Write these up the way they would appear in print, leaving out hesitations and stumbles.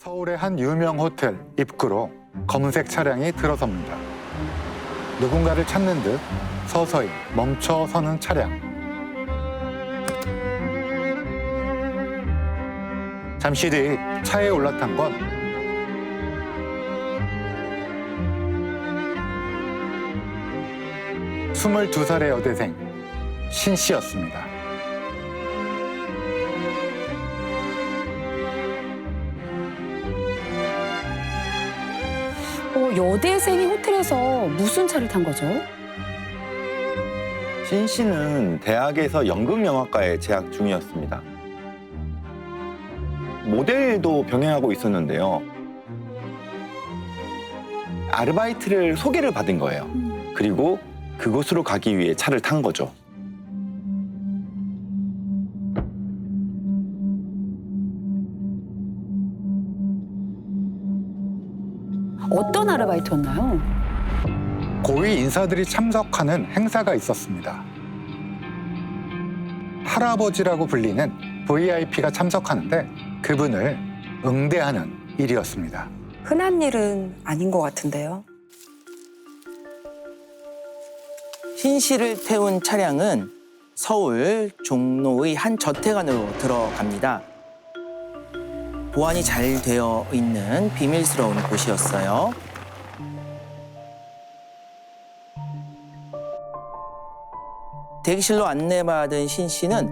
서울의 한 유명 호텔 입구로 검은색 차량이 들어섭니다. 누군가를 찾는 듯 서서히 멈춰서는 차량. 잠시 뒤 차에 올라탄 건 (22살의) 여대생 신 씨였습니다. 여대생이 호텔에서 무슨 차를 탄 거죠? 신 씨는 대학에서 연극영화과에 재학 중이었습니다. 모델도 병행하고 있었는데요. 아르바이트를 소개를 받은 거예요. 그리고 그곳으로 가기 위해 차를 탄 거죠. 어떤 아르바이트였나요? 고위 인사들이 참석하는 행사가 있었습니다. 할아버지라고 불리는 VIP가 참석하는데 그분을 응대하는 일이었습니다. 흔한 일은 아닌 것 같은데요. 신 씨를 태운 차량은 서울 종로의 한 저택 안으로 들어갑니다. 보안이 잘 되어 있는 비밀스러운 곳이었어요. 대기실로 안내받은 신 씨는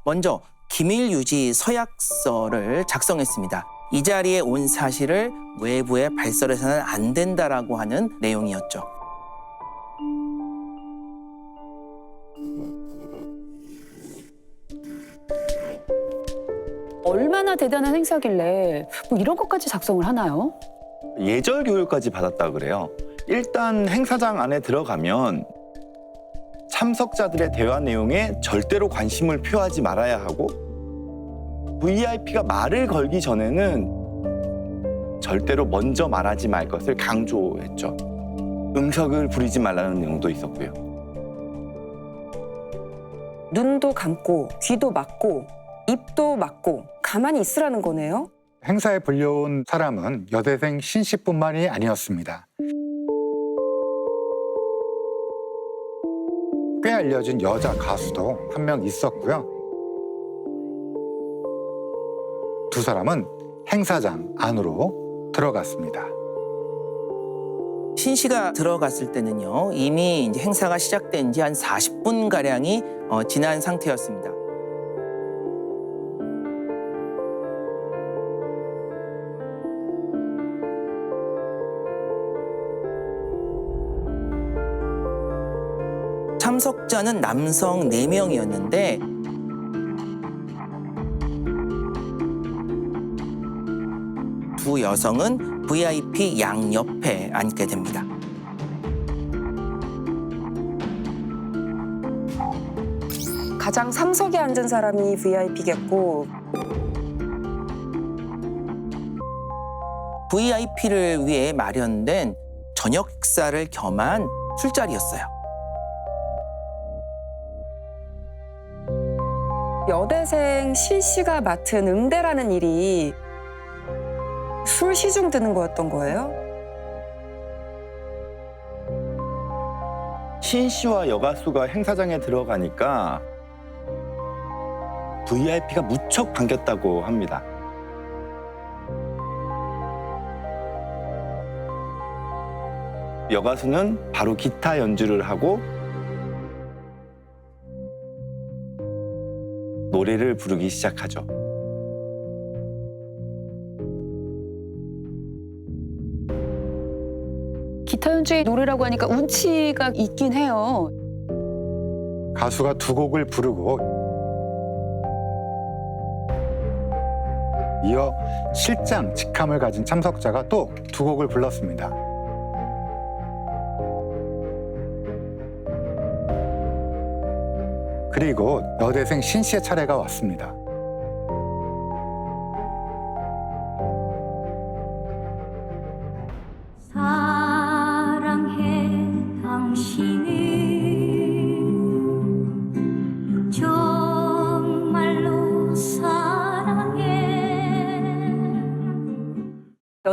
먼저 기밀 유지 서약서를 작성했습니다. 이 자리에 온 사실을 외부에 발설해서는 안 된다라고 하는 내용이었죠. 얼마나 대단한 행사길래 뭐 이런 것까지 작성을 하나요? 예절 교육까지 받았다 그래요. 일단 행사장 안에 들어가면 참석자들의 대화 내용에 절대로 관심을 표하지 말아야 하고 VIP가 말을 걸기 전에는 절대로 먼저 말하지 말 것을 강조했죠. 응석을 부리지 말라는 내용도 있었고요. 눈도 감고 귀도 막고 입도 막고 가만히 있으라는 거네요. 행사에 불려온 사람은 여대생 신 씨뿐만이 아니었습니다. 꽤 알려진 여자 가수도 한 명 있었고요. 두 사람은 행사장 안으로 들어갔습니다. 신 씨가 들어갔을 때는요, 이미 이제 행사가 시작된 지 한 40분 가량이 지난 상태였습니다. 참석자는 남성 4명이었는데 두 여성은 VIP 양옆에 앉게 됩니다. 가장 상석에 앉은 사람이 VIP겠고 VIP를 위해 마련된 저녁 식사를 겸한 술자리였어요. 여대생 신 씨가 맡은 응대라는 일이 술 시중 드는 거였던 거예요? 신 씨와 여가수가 행사장에 들어가니까 VIP가 무척 반겼다고 합니다. 여가수는 바로 기타 연주를 하고 노래를 부르기 시작하죠. 기타 연주의 노래라고 하니까 운치가 있긴 해요. 가수가 두 곡을 부르고 이어 실장 직함을 가진 참석자가 또 두 곡을 불렀습니다. 그리고 여대생 신 씨의 차례가 왔습니다. 사랑해 당신을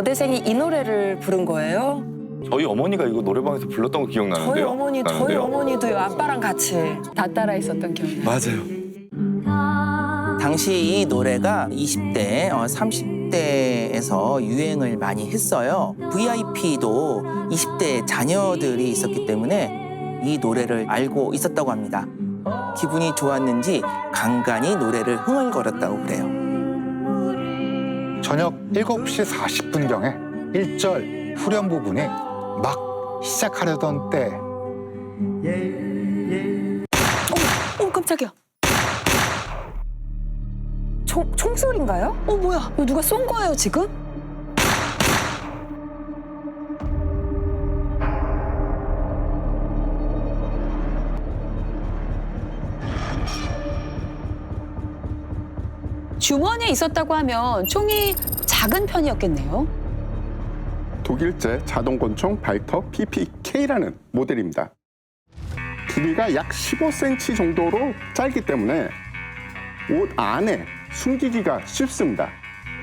여대생이 이 노래를 부른 거예요? 저희 어머니가 이거 노래방에서 불렀던 거 기억나는데요? 저희 나는데요? 어머니도요. 아빠랑 같이. 다 따라 했었던 기억이 나요. 맞아요. 당시 이 노래가 20대, 30대에서 유행을 많이 했어요. VIP도 20대 자녀들이 있었기 때문에 이 노래를 알고 있었다고 합니다. 기분이 좋았는지 간간히 노래를 흥얼거렸다고 그래요. 저녁 7시 40분경에 1절 후렴 부분이 막 시작하려던 때 깜짝이야. 총소리인가요? 뭐야? 이거 누가 쏜 거예요 지금? 주머니에 있었다고 하면 총이 작은 편이었겠네요. 독일제 자동권총 발터 PPK라는 모델입니다. 길이가 약 15cm 정도로 짧기 때문에 옷 안에 숨기기가 쉽습니다.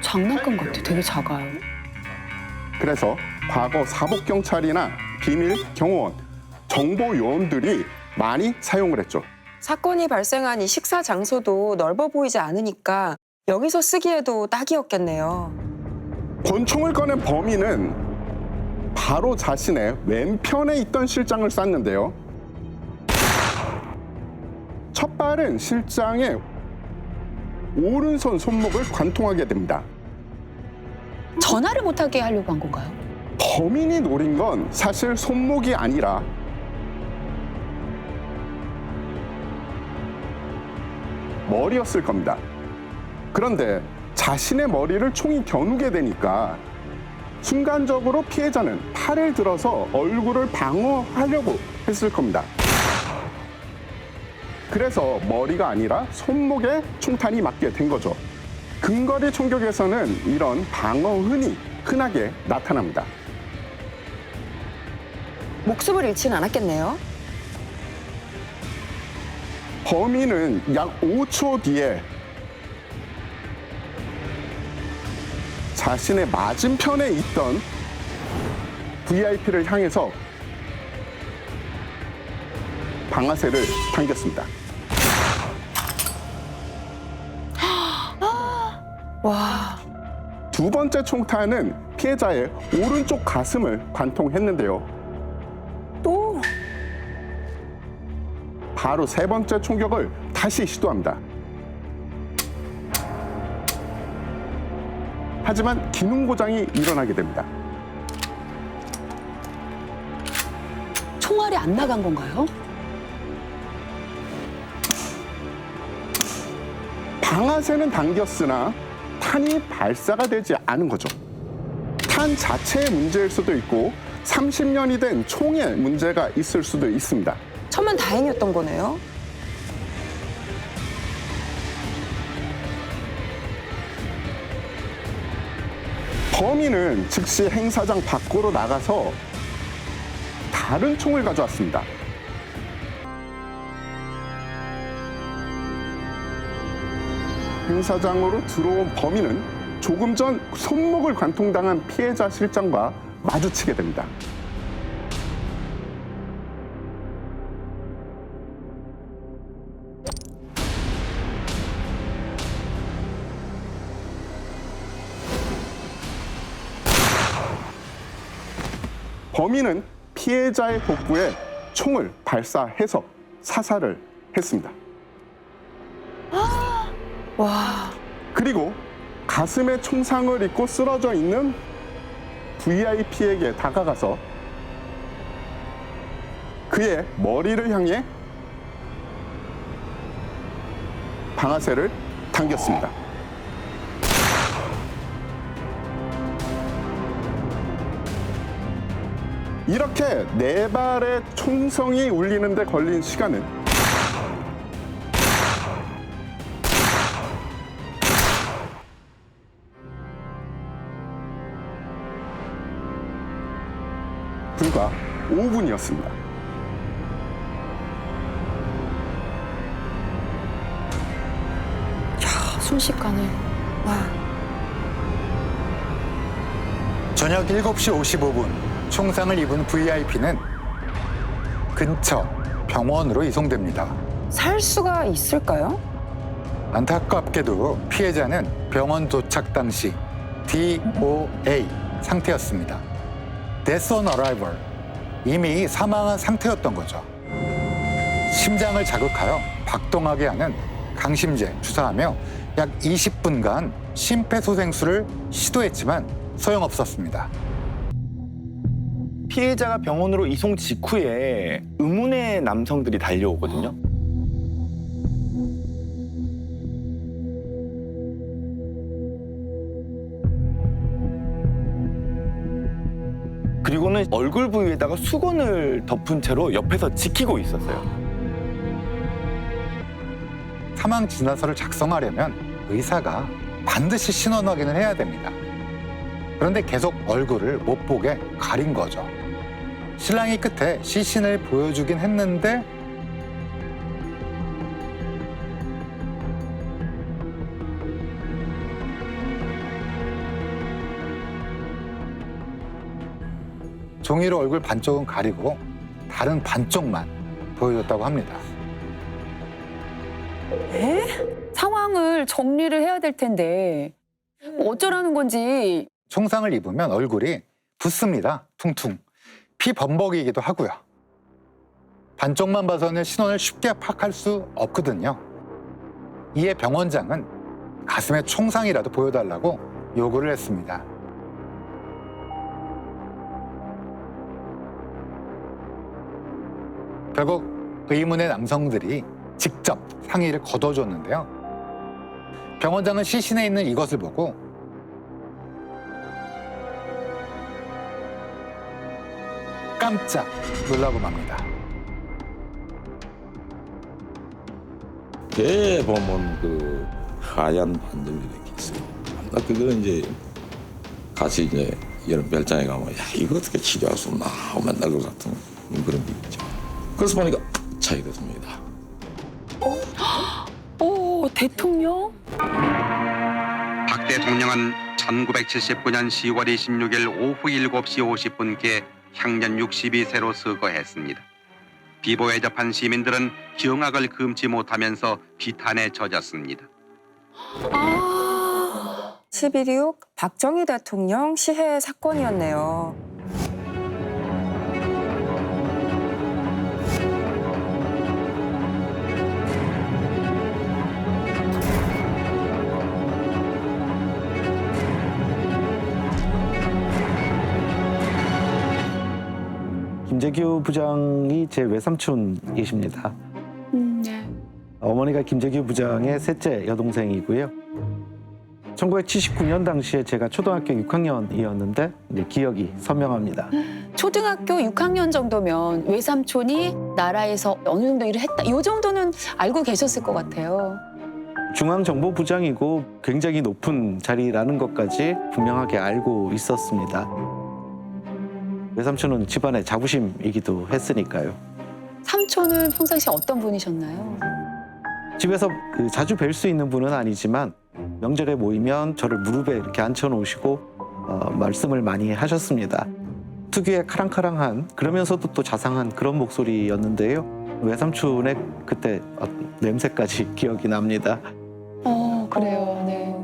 장난감 같아. 되게 작아요. 그래서 과거 사복경찰이나 비밀 경호원, 정보 요원들이 많이 사용을 했죠. 사건이 발생한 이 식사 장소도 넓어 보이지 않으니까 여기서 쓰기에도 딱이었겠네요. 권총을 꺼낸 범인은 바로 자신의 왼편에 있던 실장을 쐈는데요. 첫 발은 실장의 오른손 손목을 관통하게 됩니다. 전화를 못하게 하려고 한 건가요? 범인이 노린 건 사실 손목이 아니라 머리였을 겁니다. 그런데 자신의 머리를 총이 겨누게 되니까 순간적으로 피해자는 팔을 들어서 얼굴을 방어하려고 했을 겁니다. 그래서 머리가 아니라 손목에 총탄이 맞게 된 거죠. 근거리 총격에서는 이런 방어흔이 흔하게 나타납니다. 목숨을 잃지는 않았겠네요. 범인은 약 5초 뒤에 자신의 맞은편에 있던 VIP를 향해서 방아쇠를 당겼습니다. 와, 두 번째 총탄은 피해자의 오른쪽 가슴을 관통했는데요. 또 바로 세 번째 총격을 다시 시도합니다. 하지만 기능 고장이 일어나게 됩니다. 총알이 안 나간 건가요? 방아쇠는 당겼으나 탄이 발사가 되지 않은 거죠. 탄 자체의 문제일 수도 있고 30년이 된 총에 문제가 있을 수도 있습니다. 천만 다행이었던 거네요. 범인은 즉시 행사장 밖으로 나가서 다른 총을 가져왔습니다. 행사장으로 들어온 범인은 조금 전 손목을 관통당한 피해자 실장과 마주치게 됩니다. 범인은 피해자의 복부에 총을 발사해서 사살을 했습니다. 와, 그리고 가슴에 총상을 입고 쓰러져 있는 VIP에게 다가가서 그의 머리를 향해 방아쇠를 당겼습니다. 이렇게 네 발의 총성이 울리는데 걸린 시간은 불과 5분이었습니다. 순식간에. 와. 저녁 7시 55분 총상을 입은 VIP는 근처 병원으로 이송됩니다. 살 수가 있을까요? 안타깝게도 피해자는 병원 도착 당시 DOA 상태였습니다. Death on arrival. 이미 사망한 상태였던 거죠. 심장을 자극하여 박동하게 하는 강심제 주사하며 약 20분간 심폐소생술을 시도했지만 소용없었습니다. 피해자가 병원으로 이송 직후에 의문의 남성들이 달려오거든요. 그리고는 얼굴 부위에다가 수건을 덮은 채로 옆에서 지키고 있었어요. 사망 진단서를 작성하려면 의사가 반드시 신원 확인을 해야 됩니다. 그런데 계속 얼굴을 못 보게 가린 거죠. 신랑이 끝에 시신을 보여주긴 했는데 종이로 얼굴 반쪽은 가리고 다른 반쪽만 보여줬다고 합니다. 상황을 정리를 해야 될 텐데 어쩌라는 건지. 총상을 입으면 얼굴이 붓습니다. 퉁퉁. 피 범벅이기도 하고요. 반쪽만 봐서는 신원을 쉽게 파악할 수 없거든요. 이에 병원장은 가슴에 총상이라도 보여달라고 요구를 했습니다. 결국 의문의 남성들이 직접 상의를 거둬줬는데요. 병원장은 시신에 있는 이것을 보고 깜짝 놀라고 맙니다. 배에 보면 그 하얀 반점이 이렇게 있어요. 그거는 이제 같이 이제 이런 별장에 가면 야 이거 어떻게 치료할 수 없나 하고 맨날 그 같은 그런 게 있죠. 그래서 보니까 차이가 듭니다. 오, 대통령? 박 대통령은 1979년 10월 26일 오후 7시 50분께 향년 62세로 서거했습니다. 비보에 접한 시민들은 경악을 금치 못하면서 비탄에 젖었습니다. 11.26 박정희 대통령 시해 사건이었네요. 김재규 부장이 제 외삼촌이십니다. 네. 어머니가 김재규 부장의 셋째 여동생이고요. 1979년 당시에 제가 초등학교 6학년이었는데 이제 기억이 선명합니다. 초등학교 6학년 정도면 외삼촌이 나라에서 어느 정도 일을 했다. 이 정도는 알고 계셨을 것 같아요. 중앙정보부장이고 굉장히 높은 자리라는 것까지 분명하게 알고 있었습니다. 외삼촌은 집안의 자부심이기도 했으니까요. 삼촌은 평상시 어떤 분이셨나요? 집에서 자주 뵐 수 있는 분은 아니지만 명절에 모이면 저를 무릎에 이렇게 앉혀놓으시고 말씀을 많이 하셨습니다. 특유의 카랑카랑한 그러면서도 또 자상한 그런 목소리였는데요. 외삼촌의 그때 냄새까지 기억이 납니다. 그래요. 네.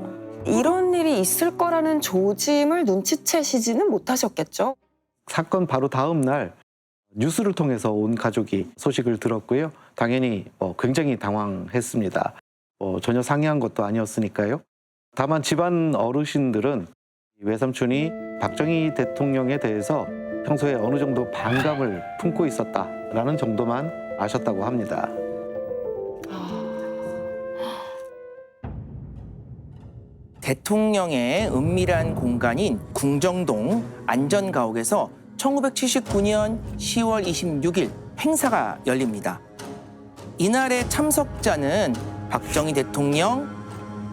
이런 일이 있을 거라는 조짐을 눈치채시지는 못하셨겠죠? 사건 바로 다음 날 뉴스를 통해서 온 가족이 소식을 들었고요. 당연히 굉장히 당황했습니다. 전혀 상의한 것도 아니었으니까요. 다만 집안 어르신들은 외삼촌이 박정희 대통령에 대해서 평소에 어느 정도 반감을 품고 있었다라는 정도만 아셨다고 합니다. 대통령의 은밀한 공간인 궁정동 안전가옥에서 1979년 10월 26일 행사가 열립니다. 이날의 참석자는 박정희 대통령,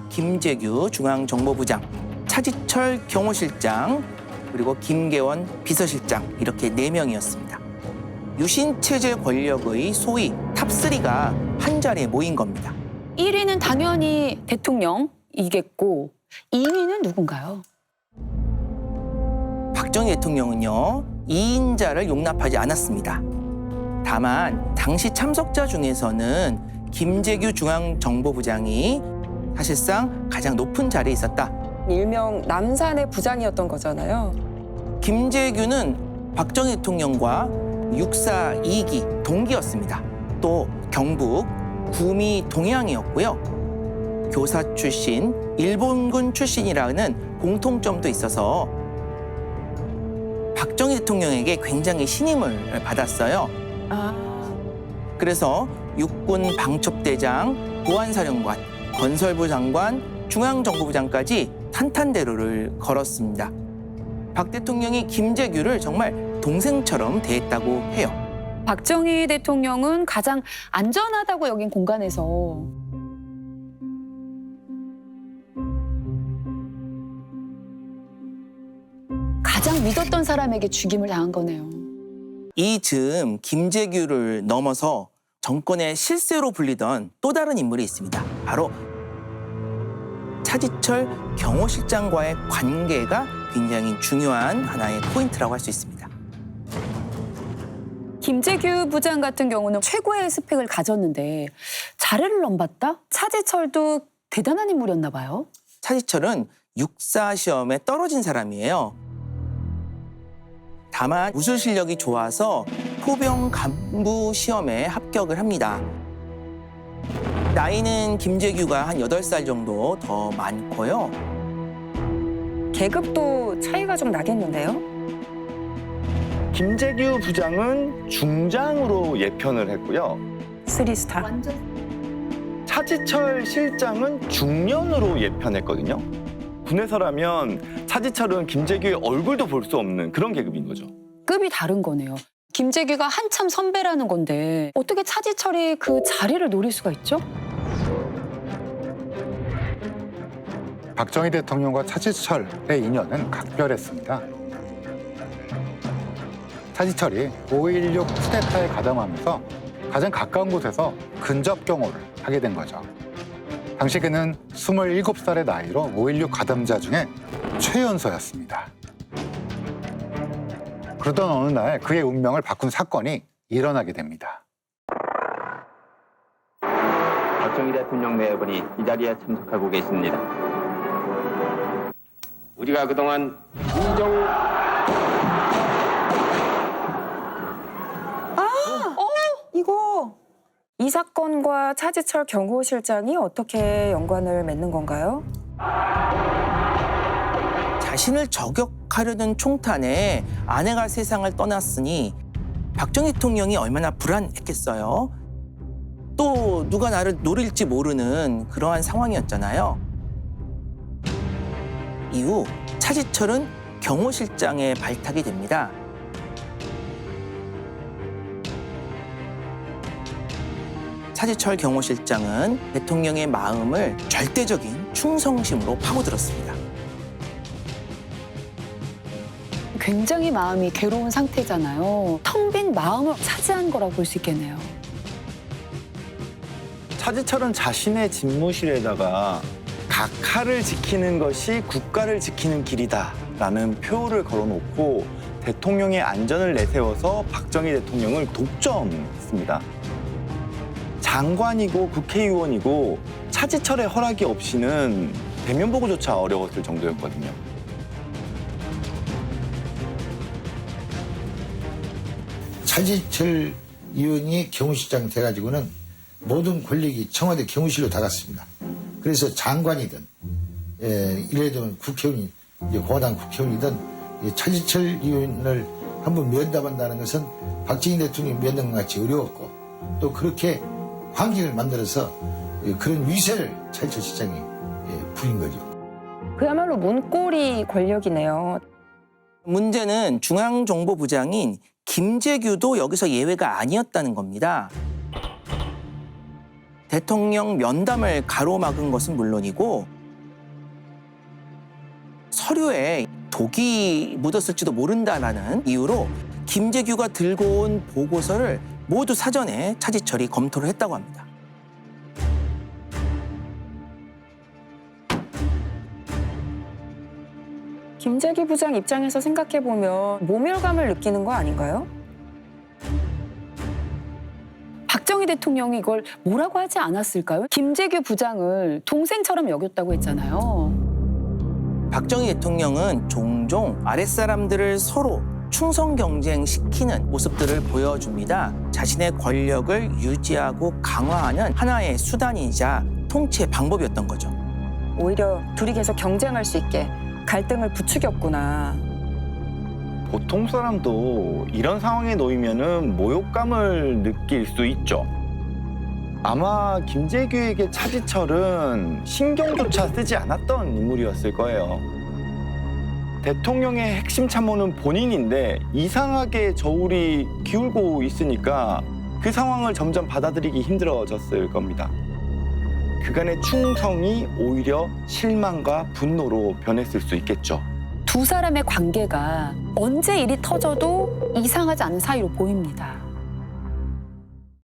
김재규 중앙정보부장, 차지철 경호실장, 그리고 김계원 비서실장 이렇게 4명이었습니다. 유신체제 권력의 소위 탑3가 한 자리에 모인 겁니다. 1위는 당연히 대통령이겠고 2위는 누군가요? 박정희 대통령은요 2인자를 용납하지 않았습니다. 다만 당시 참석자 중에서는 김재규 중앙정보부장이 사실상 가장 높은 자리에 있었다. 일명 남산의 부장이었던 거잖아요. 김재규는 박정희 대통령과 육사 2기 동기였습니다. 또 경북 구미 동해안이었고요. 교사 출신, 일본군 출신이라는 공통점도 있어서 박정희 대통령에게 굉장히 신임을 받았어요. 그래서 육군 방첩대장, 보안사령관, 건설부 장관, 중앙정보부장까지 탄탄대로를 걸었습니다. 박 대통령이 김재규를 정말 동생처럼 대했다고 해요. 박정희 대통령은 가장 안전하다고 여긴 공간에서 가장 믿었던 사람에게 죽임을 당한 거네요. 이 즈음 김재규를 넘어서 정권의 실세로 불리던 또 다른 인물이 있습니다. 바로 차지철 경호실장과의 관계가 굉장히 중요한 하나의 포인트라고 할 수 있습니다. 김재규 부장 같은 경우는 최고의 스펙을 가졌는데 자리를 넘봤다? 차지철도 대단한 인물이었나 봐요. 차지철은 육사 시험에 떨어진 사람이에요. 다만 무술 실력이 좋아서 포병 간부 시험에 합격을 합니다. 나이는 김재규가 한 8살 정도 더 많고요. 계급도 차이가 좀 나겠는데요? 김재규 부장은 중장으로 예편을 했고요. 3스타. 차지철 실장은 중년으로 예편했거든요. 군에서라면 차지철은 김재규의 얼굴도 볼 수 없는 그런 계급인 거죠. 급이 다른 거네요. 김재규가 한참 선배라는 건데 어떻게 차지철이 그 자리를 노릴 수가 있죠? 박정희 대통령과 차지철의 인연은 각별했습니다. 차지철이 5.16 쿠데타에 가담하면서 가장 가까운 곳에서 근접 경호를 하게 된 거죠. 당시 그는 27살의 나이로 5.16 가담자 중에 최연소였습니다. 그러던 어느 날 그의 운명을 바꾼 사건이 일어나게 됩니다. 박정희 대통령 네 분이 이 자리에 참석하고 계십니다. 우리가 그동안 이거 이 사건과 차지철 경호실장이 어떻게 연관을 맺는 건가요? 자신을 저격하려는 총탄에 아내가 세상을 떠났으니 박정희 대통령이 얼마나 불안했겠어요. 또 누가 나를 노릴지 모르는 그러한 상황이었잖아요. 이후 차지철은 경호실장에 발탁이 됩니다. 차지철 경호실장은 대통령의 마음을 절대적인 충성심으로 파고들었습니다. 굉장히 마음이 괴로운 상태잖아요. 텅 빈 마음을 차지한 거라고 볼 수 있겠네요. 차지철은 자신의 집무실에다가 각하를 지키는 것이 국가를 지키는 길이다라는 표를 걸어놓고 대통령의 안전을 내세워서 박정희 대통령을 독점했습니다. 장관이고 국회의원이고 차지철의 허락이 없이는 대면 보고조차 어려웠을 정도였거든요. 차지철 의원이 경호실장 돼가지고는 모든 권력이 청와대 경호실로 다 갔습니다. 그래서 장관이든 이래 되면 국회의원이 공화당 국회의원이든 차지철 의원을 한번 면담한다는 것은 박정희 대통령이 면담 같이 어려웠고 또 그렇게 환경을 만들어서 그런 위세를 차지철 실장이 부린 거죠. 그야말로 문고리 권력이네요. 문제는 중앙정보부장인 김재규도 여기서 예외가 아니었다는 겁니다. 대통령 면담을 가로막은 것은 물론이고 서류에 독이 묻었을지도 모른다라는 이유로 김재규가 들고 온 보고서를 모두 사전에 차지철이 검토를 했다고 합니다. 김재규 부장 입장에서 생각해보면 모멸감을 느끼는 거 아닌가요? 박정희 대통령이 이걸 뭐라고 하지 않았을까요? 김재규 부장을 동생처럼 여겼다고 했잖아요. 박정희 대통령은 종종 아랫사람들을 서로 충성 경쟁시키는 모습들을 보여줍니다. 자신의 권력을 유지하고 강화하는 하나의 수단이자 통치의 방법이었던 거죠. 오히려 둘이 계속 경쟁할 수 있게 갈등을 부추겼구나. 보통 사람도 이런 상황에 놓이면은 모욕감을 느낄 수 있죠. 아마 김재규에게 차지철은 신경조차 쓰지 않았던 인물이었을 거예요. 대통령의 핵심 참모는 본인인데 이상하게 저울이 기울고 있으니까 그 상황을 점점 받아들이기 힘들어졌을 겁니다. 그간의 충성이 오히려 실망과 분노로 변했을 수 있겠죠. 두 사람의 관계가 언제 일이 터져도 이상하지 않은 사이로 보입니다.